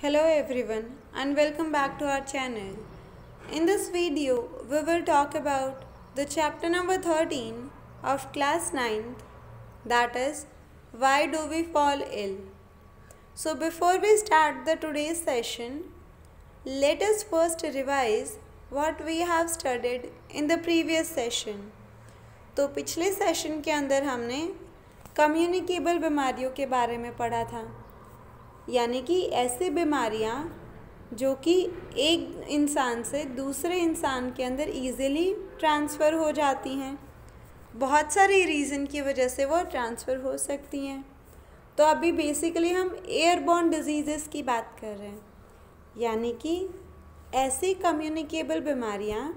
Hello everyone and welcome back to our channel. In this video, we will talk about the chapter number 13 of class 9th, that is, why do we fall ill? So before we start the today's session, let us first revise what we have studied in the previous session. तो पिछले session के अंदर हमने communicable बीमारियों के बारे में पढ़ा था, यानी कि ऐसी बीमारियां जो कि एक इंसान से दूसरे इंसान के अंदर ईज़िली ट्रांसफ़र हो जाती हैं। बहुत सारी रीज़न की वजह से वो ट्रांसफ़र हो सकती हैं। तो अभी बेसिकली हम एयरबॉर्न डिजीज़ेस की बात कर रहे हैं, यानी कि ऐसी कम्युनिकेबल बीमारियां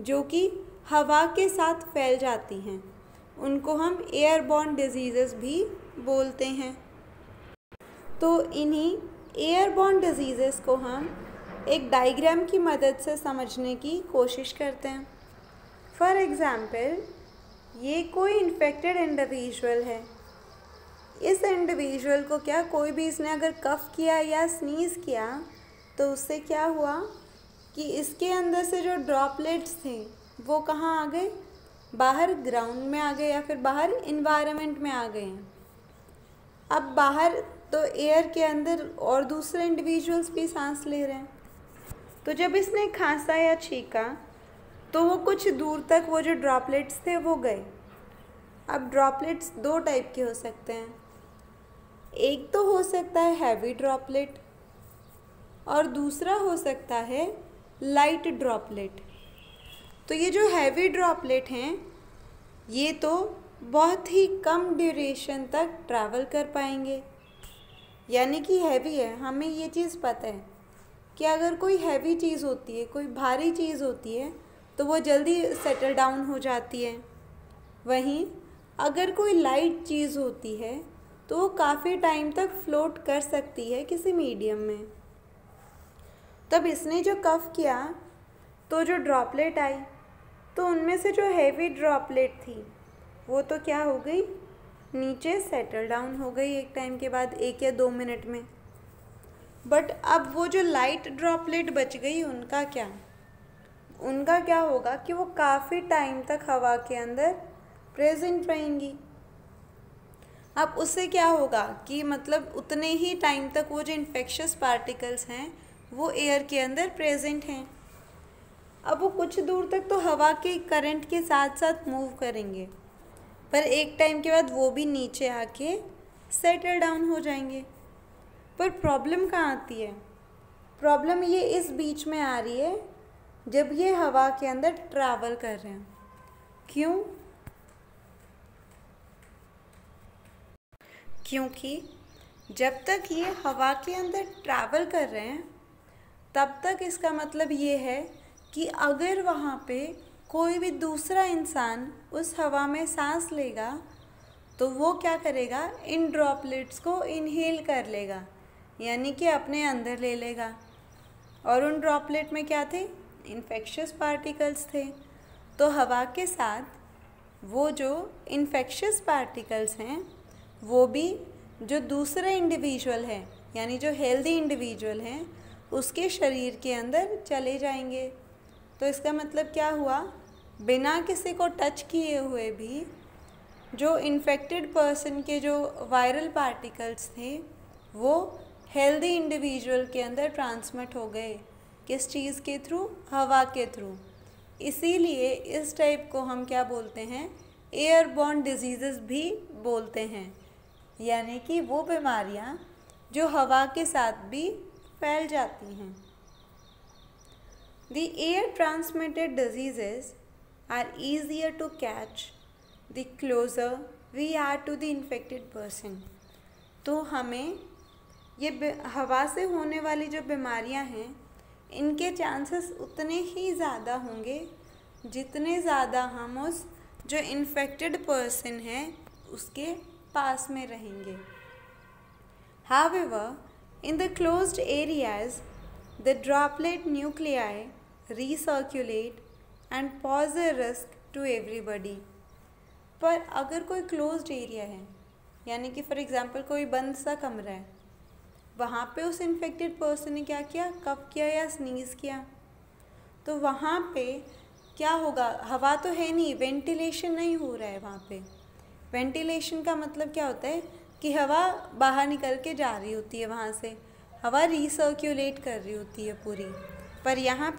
जो कि हवा के साथ फैल जाती हैं, उनको हम एयरबॉर्न डिजीज़ेस भी बोलते हैं। तो इन्हीं एयरबॉर्न डिजीज़ेस को हम एक डायग्राम की मदद से समझने की कोशिश करते हैं। फॉर एग्ज़ाम्पल, ये कोई इन्फेक्टेड इंडिविजुअल है। इस इंडिविजुअल को कोई भी इसने अगर कफ किया या स्नीज़ किया तो उससे क्या हुआ कि इसके अंदर से जो ड्रॉपलेट्स थे वो कहाँ आ गए, बाहर ग्राउंड में आ गए या फिर बाहर इन्वायरमेंट में आ गए हैं। अब बाहर तो एयर के अंदर और दूसरे इंडिविजुअल्स भी सांस ले रहे हैं। तो जब इसने खांसा या छींका तो वो कुछ दूर तक वो जो ड्रॉपलेट्स थे वो गए। अब ड्रॉपलेट्स दो टाइप के हो सकते हैं। एक तो हो सकता है हैवी ड्रॉपलेट और दूसरा हो सकता है लाइट ड्रॉपलेट। तो ये जो हैवी ड्रॉपलेट हैं ये तो बहुत ही कम ड्यूरेशन तक ट्रैवल कर पाएंगे, यानी कि हैवी है। हमें ये चीज़ पता है कि अगर कोई हैवी चीज़ होती है, कोई भारी चीज़ होती है तो वो जल्दी सेटल डाउन हो जाती है। वहीं अगर कोई लाइट चीज़ होती है तो वो काफ़ी टाइम तक फ्लोट कर सकती है किसी मीडियम में। तब इसने जो कफ किया तो जो ड्रॉपलेट आई तो उनमें से जो हैवी ड्रॉपलेट थी वो तो क्या हो गई, नीचे सेटल डाउन हो गई एक टाइम के बाद, 1 या 2 मिनट में। बट अब वो जो लाइट ड्रॉपलेट बच गई उनका क्या होगा कि वो काफ़ी टाइम तक हवा के अंदर प्रेजेंट रहेंगी। अब उससे क्या होगा कि मतलब उतने ही टाइम तक वो जो इन्फेक्शियस पार्टिकल्स हैं वो एयर के अंदर प्रेजेंट हैं। अब वो कुछ दूर तक तो हवा के करंट के साथ साथ मूव करेंगे, पर एक टाइम के बाद वो भी नीचे आके सेटल डाउन हो जाएंगे। पर प्रॉब्लम कहाँ आती है? प्रॉब्लम ये इस बीच में आ रही है जब ये हवा के अंदर ट्रैवल कर रहे हैं। क्यों? क्योंकि जब तक ये हवा के अंदर ट्रैवल कर रहे हैं तब तक इसका मतलब ये है कि अगर वहाँ पे कोई भी दूसरा इंसान उस हवा में सांस लेगा तो वो क्या करेगा, इन ड्रॉपलेट्स को इनहेल कर लेगा, यानी कि अपने अंदर ले लेगा। और उन ड्रॉपलेट में क्या थे, इन्फेक्शियस पार्टिकल्स थे। तो हवा के साथ वो जो इन्फेक्शियस पार्टिकल्स हैं वो भी जो दूसरे इंडिविजुअल है, यानी जो हेल्दी इंडिविजुअल हैं, उसके शरीर के अंदर चले जाएंगे। तो इसका मतलब क्या हुआ, बिना किसी को टच किए हुए भी जो इन्फेक्टेड पर्सन के जो वायरल पार्टिकल्स थे वो हेल्दी इंडिविजुअल के अंदर ट्रांसमिट हो गए। किस चीज़ के थ्रू? हवा के थ्रू। इसीलिए इस टाइप को हम क्या बोलते हैं, एयरबॉर्न डिजीज़ेस भी बोलते हैं, यानी कि वो बीमारियां जो हवा के साथ भी फैल जाती हैं। The air transmitted diseases are easier to catch the closer we are to the infected person. तो हमें ये हवा से होने वाली जो बीमारियां हैं इनके चांसेस उतने ही ज़्यादा होंगे जितने ज़्यादा हम उस जो इन्फेक्टेड पर्सन है उसके पास में रहेंगे। However, in the closed areas, the droplet nuclei recirculate and pose a risk to everybody. पर अगर कोई क्लोज्ड एरिया है, यानी कि फॉर एग्ज़ाम्पल कोई बंद सा कमरा है वहाँ पे उस इन्फेक्टेड पर्सन ने क्या किया, कफ किया या स्नीज़ किया, तो वहाँ पे क्या होगा, हवा तो है नहीं, वेंटिलेशन नहीं हो रहा है वहाँ पे। वेंटिलेशन का मतलब क्या होता है कि हवा बाहर निकल के जा रही होती है, वहाँ से हवा रिसर्क्यूलेट कर रही होती है पूरी। पर यहाँ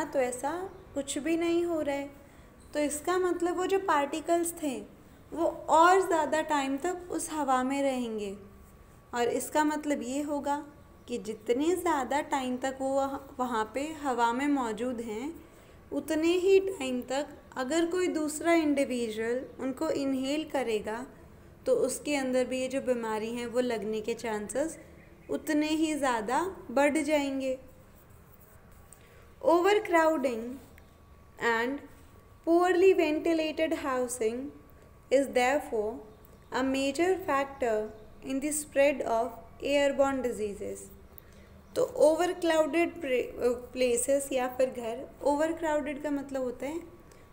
तो ऐसा कुछ भी नहीं हो रहा है। तो इसका मतलब वो जो पार्टिकल्स थे वो और ज़्यादा टाइम तक उस हवा में रहेंगे, और इसका मतलब ये होगा कि जितने ज़्यादा टाइम तक वो वहाँ पे हवा में मौजूद हैं, उतने ही टाइम तक अगर कोई दूसरा इंडिविजुअल उनको इनहेल करेगा तो उसके अंदर भी ये जो बीमारी है वो लगने के चांसेस उतने ही ज़्यादा बढ़ जाएंगे। Overcrowding and poorly ventilated housing is therefore a major factor in the spread of airborne diseases। तो ओवरक्राउडेड प्लेसेस या फिर घर, ओवरक्राउडेड का मतलब होता है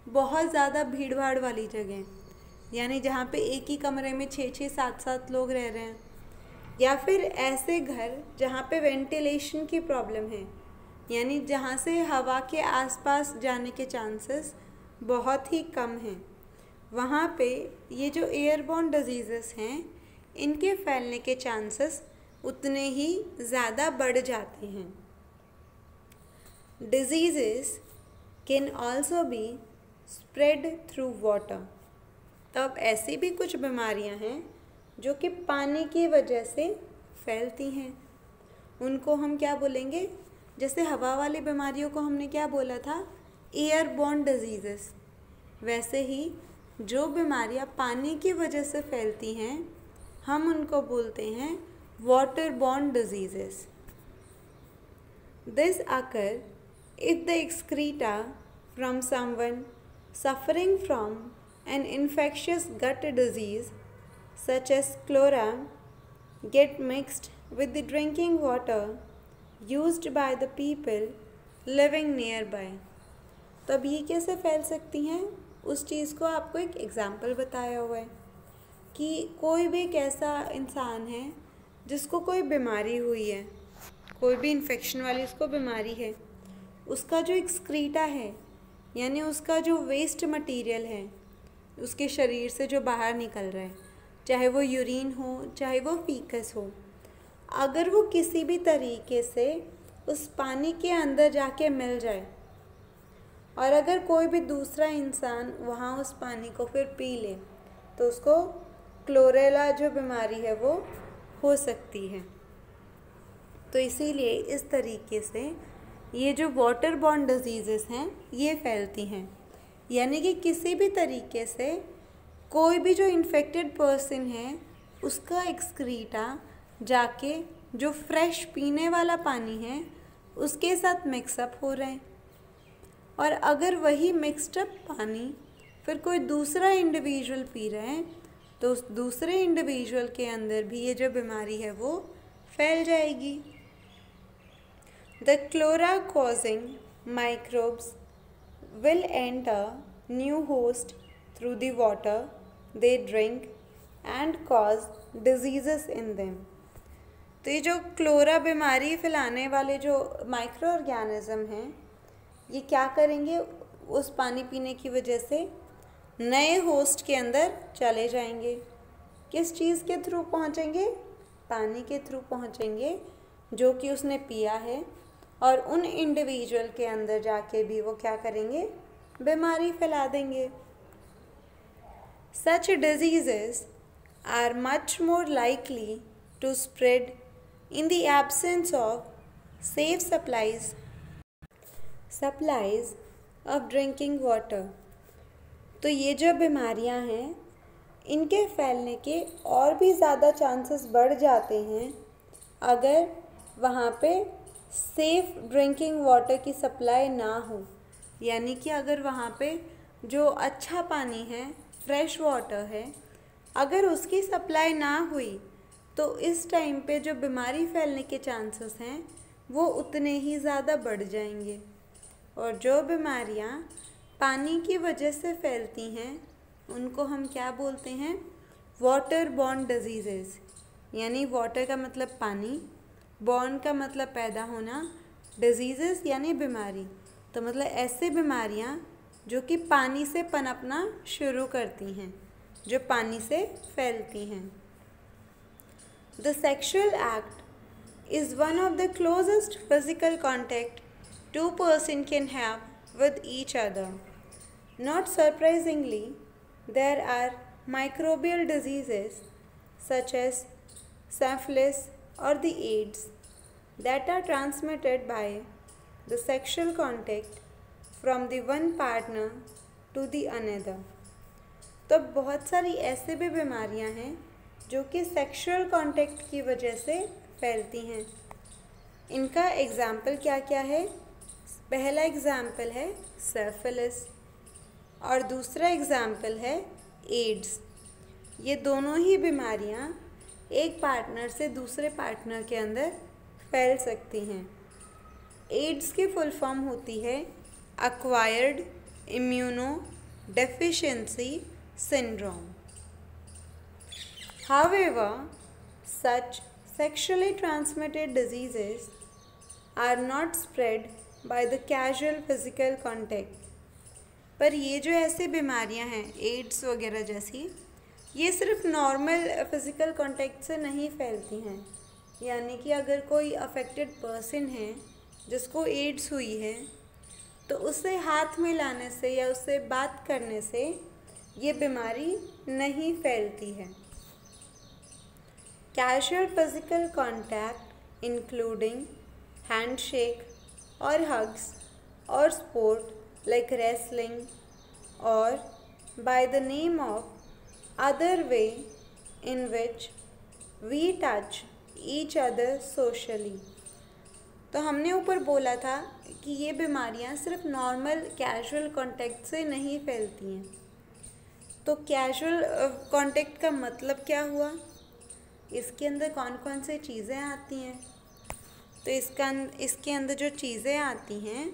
बहुत ज़्यादा भीड़ भाड़ वाली जगह, यानी जहाँ पे एक ही कमरे में 6-6, 7-7 लोग रह रहे हैं, या फिर ऐसे घर जहाँ पे वेंटिलेशन की प्रॉब्लम है, यानी जहाँ से हवा के आसपास जाने के चांसेस बहुत ही कम हैं। वहाँ पे ये जो एयरबॉर्न डिजीज़ेस हैं इनके फैलने के चांसेस उतने ही ज़्यादा बढ़ जाते हैं। Diseases can also be spread through water. तब ऐसी भी कुछ बीमारियां हैं जो कि पानी की वजह से फैलती हैं। उनको हम क्या बोलेंगे, जैसे हवा वाली बीमारियों को हमने क्या बोला था, एयरबॉर्न डिजीज़ेस, वैसे ही जो बीमारियां पानी की वजह से फैलती हैं हम उनको बोलते हैं waterborne diseases। This occur if the excreta from someone suffering from an infectious gut disease such as cholera get mixed with the drinking water used by the people living nearby। तो अब ये कैसे फैल सकती हैं, उस चीज़ को आपको एक एग्जाम्पल बताया हुआ है कि कोई भी एक ऐसा इंसान है जिसको कोई बीमारी हुई है, कोई भी इन्फेक्शन वाली उसको बीमारी है, उसका जो एक्सक्रीटा है यानी उसका जो वेस्ट मटेरियल है उसके शरीर से जो बाहर निकल रहा है, चाहे वो यूरिन हो चाहे वो फीकस हो, अगर वो किसी भी तरीके से उस पानी के अंदर जाके मिल जाए और अगर कोई भी दूसरा इंसान वहाँ उस पानी को फिर पी ले तो उसको क्लोरेला जो बीमारी है वो हो सकती है। तो इसीलिए इस तरीके से ये जो वाटर बॉर्न डिजीज़ेस हैं ये फैलती हैं, यानी कि किसी भी तरीके से कोई भी जो इन्फेक्टेड पर्सन है उसका एक्सक्रीटा जाके जो फ्रेश पीने वाला पानी है उसके साथ मिक्सअप हो रहे हैं, और अगर वही मिक्सड पानी फिर कोई दूसरा इंडिविजुअल पी रहे हैं तो उस दूसरे इंडिविजुअल के अंदर भी ये जो बीमारी है वो फैल जाएगी। The cholera causing microbes will enter new host through the water they drink and cause diseases in them. तो ये जो क्लोरा बीमारी फैलाने वाले जो माइक्रो ऑर्गेनिज्म हैं ये क्या करेंगे, उस पानी पीने की वजह से नए होस्ट के अंदर चले जाएंगे। किस चीज़ के थ्रू पहुंचेंगे, पानी के थ्रू पहुंचेंगे जो कि उसने पिया है, और उन इंडिविजुअल के अंदर जाके भी वो क्या करेंगे, बीमारी फैला देंगे। Such diseases are much more likely to spread in the absence of safe supplies of drinking water। तो ये जो बीमारियां हैं इनके फैलने के और भी ज़्यादा चांसेस बढ़ जाते हैं अगर वहाँ पे सेफ़ ड्रिंकिंग वाटर की सप्लाई ना हो, यानी कि अगर वहाँ पे जो अच्छा पानी है, फ्रेश वाटर है, अगर उसकी सप्लाई ना हुई तो इस टाइम पे जो बीमारी फैलने के चांसेस हैं वो उतने ही ज़्यादा बढ़ जाएंगे। और जो बीमारियाँ पानी की वजह से फैलती हैं उनको हम क्या बोलते हैं, वाटर बॉर्न डिजीज़ेस, यानी वाटर का मतलब पानी, बॉर्न का मतलब पैदा होना, डिजीज़ेस यानी बीमारी। तो मतलब ऐसे बीमारियाँ जो कि पानी से पनपना शुरू करती हैं, जो पानी से फैलती हैं। The sexual act is one of the closest physical contact two persons can have with each other. Not surprisingly, there are microbial diseases such as syphilis or the AIDS that are transmitted by the sexual contact from the one partner to the another. तो बहुत सारी ऐसे भी बीमारियां हैं जो कि sexual contact की वजह से फैलती हैं। इनका एग्ज़ाम्पल क्या क्या है? पहला एग्ज़ाम्पल है सिफिलिस और दूसरा एग्ज़ाम्पल है एड्स। ये दोनों ही बीमारियां एक पार्टनर से दूसरे पार्टनर के अंदर फैल सकती हैं। एड्स की फुल फॉर्म होती है acquired immuno deficiency syndrome. However, such sexually transmitted diseases are not spread by the casual physical contact. पर ये जो ऐसी बीमारियां हैं एड्स वगैरह जैसी, ये सिर्फ नॉर्मल फिज़िकल कांटेक्ट से नहीं फैलती हैं। यानी कि अगर कोई अफेक्टेड पर्सन है जिसको एड्स हुई है तो उससे हाथ मिलाने से या उससे बात करने से ये बीमारी नहीं फैलती है। Casual physical contact including handshake और हग्स और स्पोर्ट लाइक रेसलिंग और by the name of other way in which we touch each other socially. तो हमने ऊपर बोला था कि ये बीमारियां सिर्फ नॉर्मल कैजुअल कांटेक्ट से नहीं फैलती हैं। तो कैजुअल कांटेक्ट का मतलब क्या हुआ? इसके अंदर कौन कौन से चीज़ें आती हैं? तो इसके अंदर जो चीज़ें आती हैं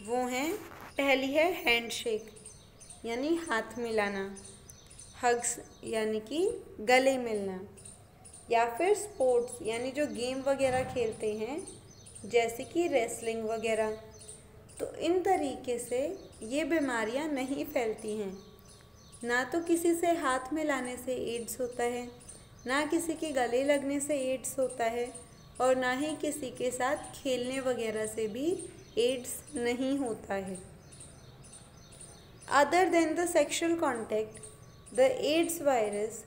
वो हैं, पहली है हैंडशेक यानी हाथ मिलाना, हग्स यानी कि गले मिलना, या फिर स्पोर्ट्स यानी जो गेम वगैरह खेलते हैं जैसे कि रेसलिंग वगैरह। तो इन तरीके से ये बीमारियां नहीं फैलती हैं। ना तो किसी से हाथ मिलाने से एड्स होता है, ना किसी के गले लगने से एड्स होता है, और ना ही किसी के साथ खेलने वगैरह से भी एड्स नहीं होता है। Other than the sexual contact, the AIDS virus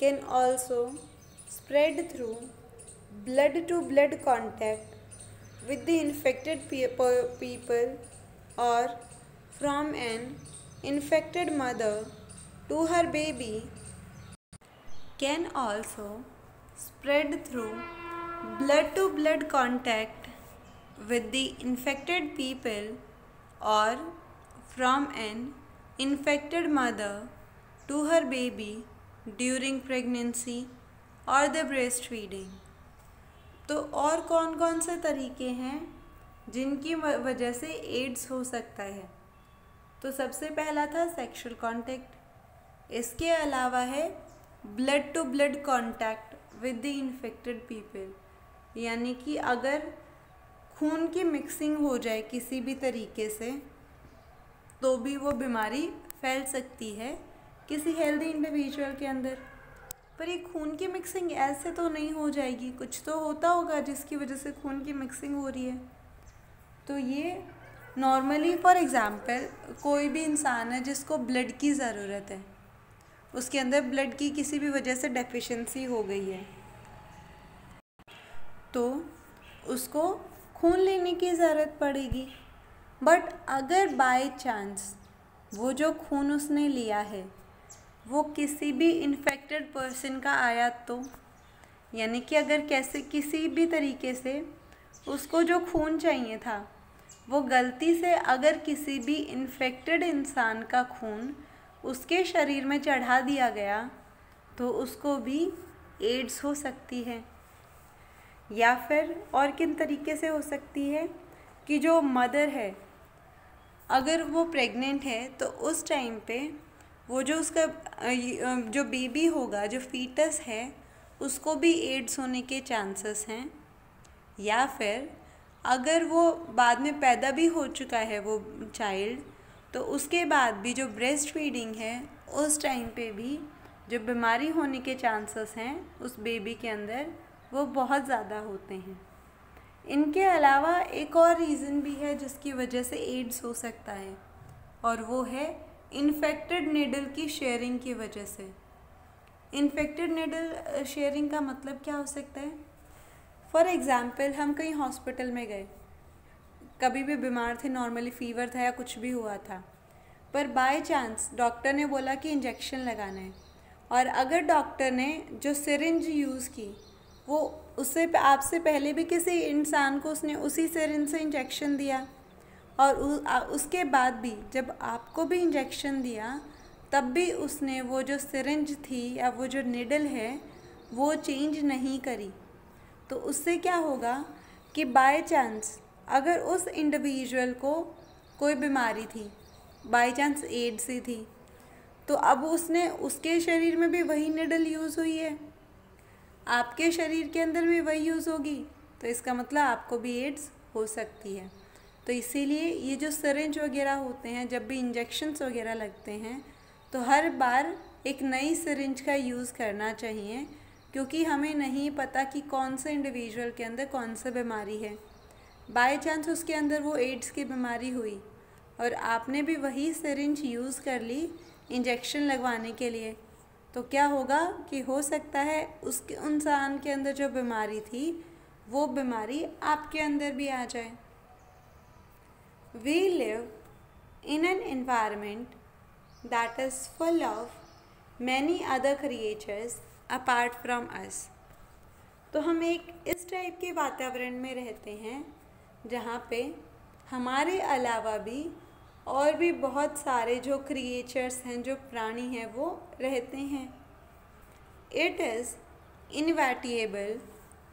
can also spread through blood to blood contact with the infected people or from an infected mother to her baby can also spread through blood to blood contact with the infected people or from an infected mother to her baby during pregnancy or the breastfeeding। तो और कौन कौन से तरीके हैं जिनकी वजह से एड्स हो सकता है? तो सबसे पहला था सेक्सुअल कांटेक्ट। इसके अलावा है blood to blood contact with the infected people, यानी कि अगर खून की मिक्सिंग हो जाए किसी भी तरीके से तो भी वो बीमारी फैल सकती है किसी हेल्दी इंडिविजुअल के अंदर। पर ये खून की मिक्सिंग ऐसे तो नहीं हो जाएगी, कुछ तो होता होगा जिसकी वजह से खून की मिक्सिंग हो रही है। तो ये नॉर्मली फॉर एग्ज़ाम्पल कोई भी इंसान है जिसको ब्लड की ज़रूरत है, उसके अंदर ब्लड की किसी भी वजह से डेफिशिएंसी हो गई है तो उसको खून लेने की ज़रूरत पड़ेगी। बट अगर बाय चांस वो जो खून उसने लिया है वो किसी भी इन्फेक्टेड पर्सन का आया, तो यानी कि अगर कैसे किसी भी तरीके से उसको जो खून चाहिए था वो गलती से अगर किसी भी इन्फेक्टेड इंसान का खून उसके शरीर में चढ़ा दिया गया तो उसको भी एड्स हो सकती है। या फिर और किन तरीके से हो सकती है कि जो मदर है अगर वो प्रेग्नेंट है तो उस टाइम पे वो जो उसका जो बेबी होगा, जो फीटस है, उसको भी एड्स होने के चांसेस हैं, या फिर अगर वो बाद में पैदा भी हो चुका है वो चाइल्ड, तो उसके बाद भी जो ब्रेस्ट फीडिंग है उस टाइम पे भी जो बीमारी होने के चांसेस हैं उस बेबी के अंदर वो बहुत ज़्यादा होते हैं। इनके अलावा एक और रीज़न भी है जिसकी वजह से एड्स हो सकता है, और वो है इन्फेक्टेड निडल की शेयरिंग की वजह से। इन्फेक्टेड निडल शेयरिंग का मतलब क्या हो सकता है? फॉर एग्ज़ाम्पल, हम कहीं हॉस्पिटल में गए, कभी भी बीमार थे, नॉर्मली फ़ीवर था या कुछ भी हुआ था, पर बाय चांस डॉक्टर ने बोला कि इंजेक्शन लगाना है, और अगर डॉक्टर ने जो सिरिंज यूज़ की वो उससे आपसे पहले भी किसी इंसान को उसने उसी सिरिंज से इंजेक्शन दिया, और उसके बाद भी जब आपको भी इंजेक्शन दिया तब भी उसने वो जो सिरिंज थी या वो जो निडल है वो चेंज नहीं करी, तो उससे क्या होगा कि बाय चांस अगर उस इंडिविजुअल को कोई बीमारी थी, बाय चांस एड्स ही थी, तो अब उसके शरीर में भी वही निडल यूज़ हुई है, आपके शरीर के अंदर भी वही यूज़ होगी, तो इसका मतलब आपको भी एड्स हो सकती है। तो इसीलिए ये जो सिरिंज वगैरह होते हैं, जब भी इंजेक्शन्स वगैरह लगते हैं तो हर बार एक नई सिरिंज का यूज़ करना चाहिए, क्योंकि हमें नहीं पता कि कौन से इंडिविजुअल के अंदर कौन सा बीमारी है। बाय चांस उसके अंदर वो एड्स की बीमारी हुई और आपने भी वही सिरिंज यूज़ कर ली इंजेक्शन लगवाने के लिए, तो क्या होगा कि हो सकता है उसके इंसान के अंदर जो बीमारी थी वो बीमारी आपके अंदर भी आ जाए। We live in an environment that is full of many other creatures apart from us. तो हम एक इस टाइप के वातावरण में रहते हैं जहाँ पे हमारे अलावा भी और भी बहुत सारे जो क्रिएचर्स हैं, जो प्राणी हैं, वो रहते हैं। It is inevitable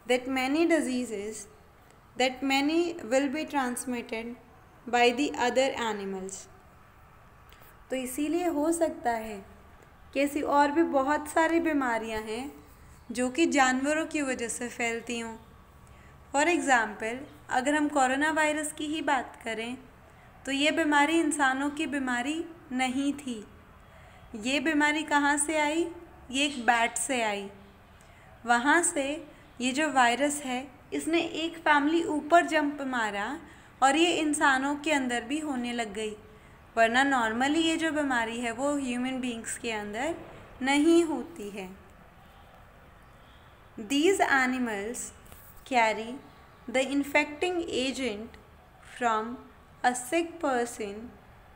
that many diseases that many will be transmitted by the other animals. तो इसीलिए हो सकता है कि ऐसी और भी बहुत सारी बीमारियां हैं जो कि जानवरों की वजह से फैलती हों। फॉर एग्ज़ाम्पल, अगर हम कोरोना वायरस की ही बात करें तो ये बीमारी इंसानों की बीमारी नहीं थी। ये बीमारी कहाँ से आई? ये एक बैट से आई। वहाँ से ये जो वायरस है इसने एक फैमिली ऊपर जंप मारा और ये इंसानों के अंदर भी होने लग गई, वरना नॉर्मली ये जो बीमारी है वो ह्यूमन बींग्स के अंदर नहीं होती है। These animals carry the infecting agent from a sick person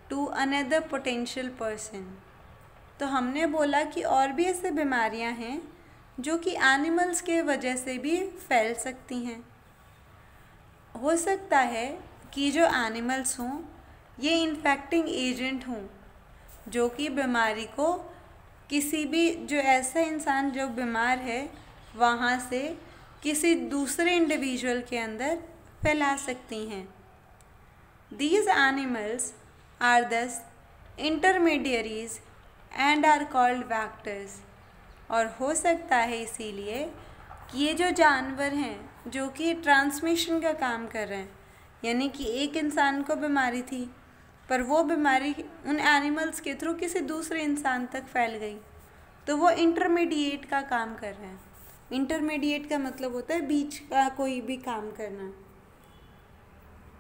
to another potential person. तो हमने बोला कि और भी ऐसे बीमारियां हैं जो कि एनिमल्स के वजह से भी फैल सकती हैं। हो सकता है कि जो एनिमल्स हों ये इन्फेक्टिंग एजेंट हों जो कि बीमारी को किसी भी जो ऐसा इंसान जो बीमार है वहाँ से किसी दूसरे इंडिविजुअल के अंदर फैला सकती हैं। These animals are thus intermediaries and are called vectors. और हो सकता है इसीलिए कि ये जो जानवर हैं जो कि ट्रांसमिशन का काम कर रहे हैं, यानी कि एक इंसान को बीमारी थी पर वो बीमारी उन एनिमल्स के थ्रू किसी दूसरे इंसान तक फैल गई, तो वो इंटरमीडिएट का काम कर रहे हैं। इंटरमीडिएट का मतलब होता है बीच का कोई भी काम करना।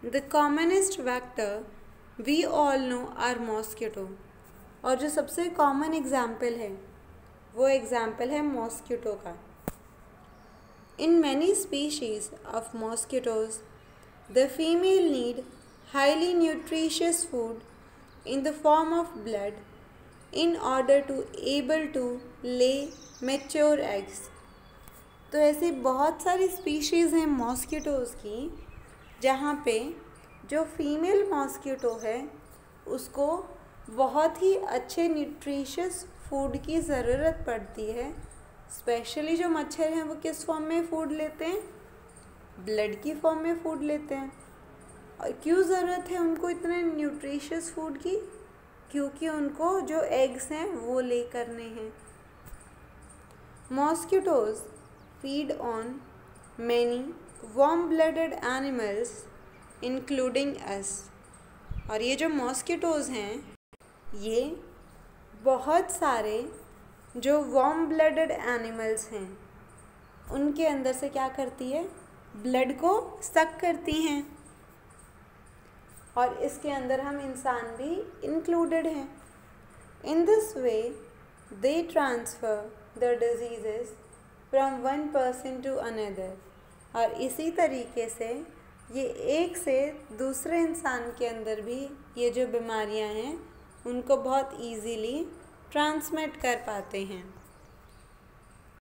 The commonest vector we all know are mosquito. और जो सबसे कॉमन एग्जाम्पल है वो एग्जाम्पल है मॉस्किटो का। In many species of mosquitoes the female need highly nutritious food in the form of blood in order to able to lay mature eggs. तो ऐसी बहुत सारी स्पीशीज़ हैं मॉस्किटोज़ की जहाँ पे जो फीमेल मॉस्किटो है उसको बहुत ही अच्छे न्यूट्रिशियस फूड की ज़रूरत पड़ती है। स्पेशली जो मच्छर हैं वो किस फॉर्म में फूड लेते हैं? ब्लड की फॉर्म में फूड लेते हैं। और क्यों ज़रूरत है उनको इतने न्यूट्रिशियस फूड की? क्योंकि उनको जो एग्स हैं वो ले करने हैं। Mosquitoes feed on many warm-blooded animals including us. और ये जो मॉस्किटोज़ हैं ये बहुत सारे जो वार्म ब्लडेड एनिमल्स हैं उनके अंदर से क्या करती है, ब्लड को सक करती हैं, और इसके अंदर हम इंसान भी इंक्लूडेड हैं. In this way they transfer the diseases from one person to another. और इसी तरीके से ये एक से दूसरे इंसान के अंदर भी ये जो बीमारियां हैं उनको बहुत इजीली ट्रांसमिट कर पाते हैं.